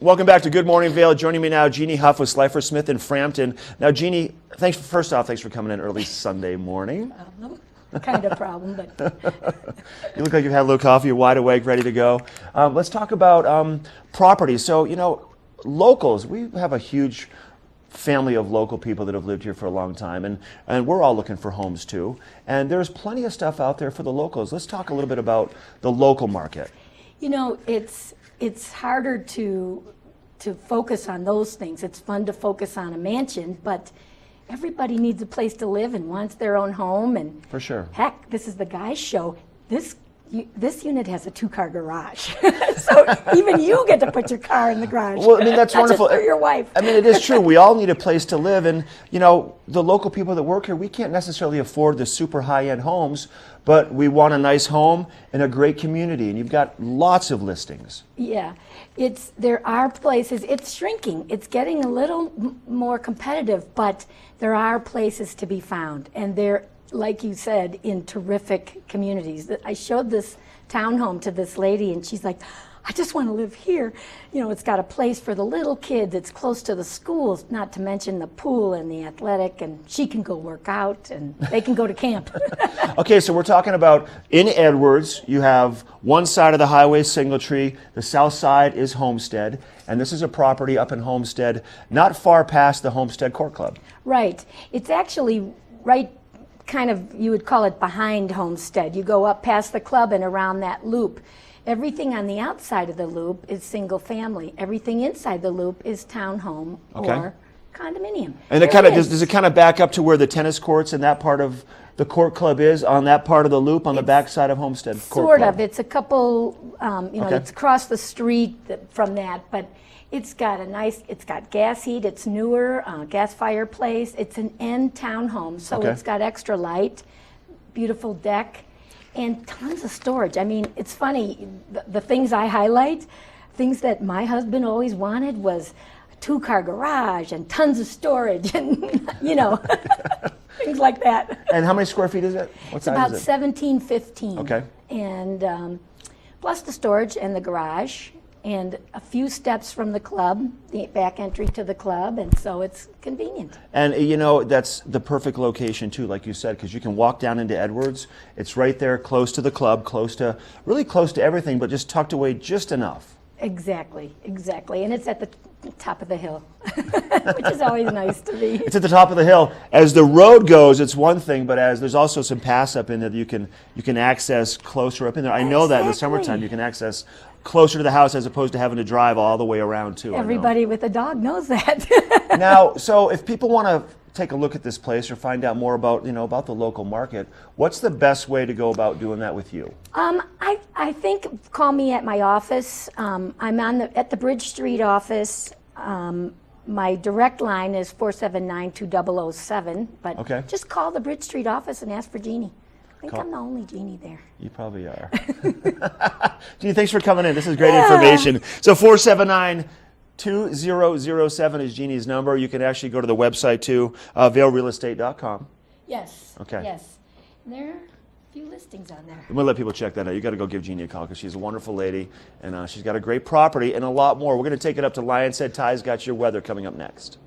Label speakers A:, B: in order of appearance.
A: Welcome back to Good Morning Vail. Joining me now, Jeannie Hauff with Slifer Smith in Frampton. Now, Jeannie, first off, thanks for coming in early Sunday morning.
B: Kind of problem, but
A: You look like you've had a little coffee, you're wide awake, ready to go. Let's talk about property. So, locals, we have a huge family of local people that have lived here for a long time, and we're all looking for homes too. And there's plenty of stuff out there for the locals. Let's talk a little bit about the local market.
B: It's harder to focus on those things. It's fun to focus on a mansion, but everybody needs a place to live and wants their own home. And
A: For sure.
B: Heck, this is the guy's show. This unit has a 2-car garage, so even you get to put your car in the garage.
A: Well, that's
B: not
A: wonderful.
B: Just for your wife.
A: It is true. We all need a place to live, and the local people that work here, we can't necessarily afford the super high-end homes, but we want a nice home in a great community, and you've got lots of listings.
B: Yeah, there are places. It's shrinking. It's getting a little more competitive, but there are places to be found, and they're, like you said, in terrific communities. I showed this townhome to this lady, and she's like, I just want to live here. It's got a place for the little kids. It's close to the schools, not to mention the pool and the athletic, and she can go work out, and they can go to camp.
A: Okay, so we're talking about in Edwards, you have one side of the highway, Singletree, the south side is Homestead, and this is a property up in Homestead, not far past the Homestead Court Club.
B: Right. It's actually right kind of, you would call it behind Homestead. You go up past the club and around that loop. Everything on the outside of the loop is single family. Everything inside the loop is townhome or condominium. And
A: does it kind of back up to where the tennis courts and that part of the court club is on that part of the loop on the back side of Homestead Court Club?
B: Sort of. It's a couple, it's across the street from that, but it's got gas heat, it's newer, gas fireplace. It's an end townhome, so it's got extra light, beautiful deck, and tons of storage. It's funny, the things I highlight, things that my husband always wanted was a 2-car garage and tons of storage and, things like that.
A: And how many square feet is it? What
B: It's
A: size
B: about
A: is it?
B: 1715.
A: Okay.
B: And plus the storage and the garage, and a few steps from the club, the back entry to the club, and so it's convenient.
A: And that's the perfect location too, like you said, because you can walk down into Edwards. It's right there, close to the club, really close to everything, but just tucked away just enough.
B: Exactly, and it's at the top of the hill, which is always nice to be.
A: It's at the top of the hill. As the road goes, it's one thing, but as there's also some pass up in there that you can access closer up in there. I know that in the summertime you can access closer to the house as opposed to having to drive all the way around too.
B: Everybody with a dog knows that.
A: Now, so if people want to take a look at this place or find out more about about the local market, what's the best way to go about doing that with you?
B: I think call me at my office. I'm at the Bridge Street office. My direct line is 479-2007, but just call the Bridge Street office and ask for Jeannie. I think I'm the only Jeannie there.
A: You probably are. Jeannie, thanks for coming in. This is great information. So 479-2007 is Jeannie's number. You can actually go to the website too, vailrealestate.com.
B: Yes.
A: Okay.
B: Yes. There are a few listings on there.
A: I'm going to let people check that out. You got to go give Jeannie a call because she's a wonderful lady and she's got a great property and a lot more. We're going to take it up to Lion's Head. Ty's got your weather coming up next.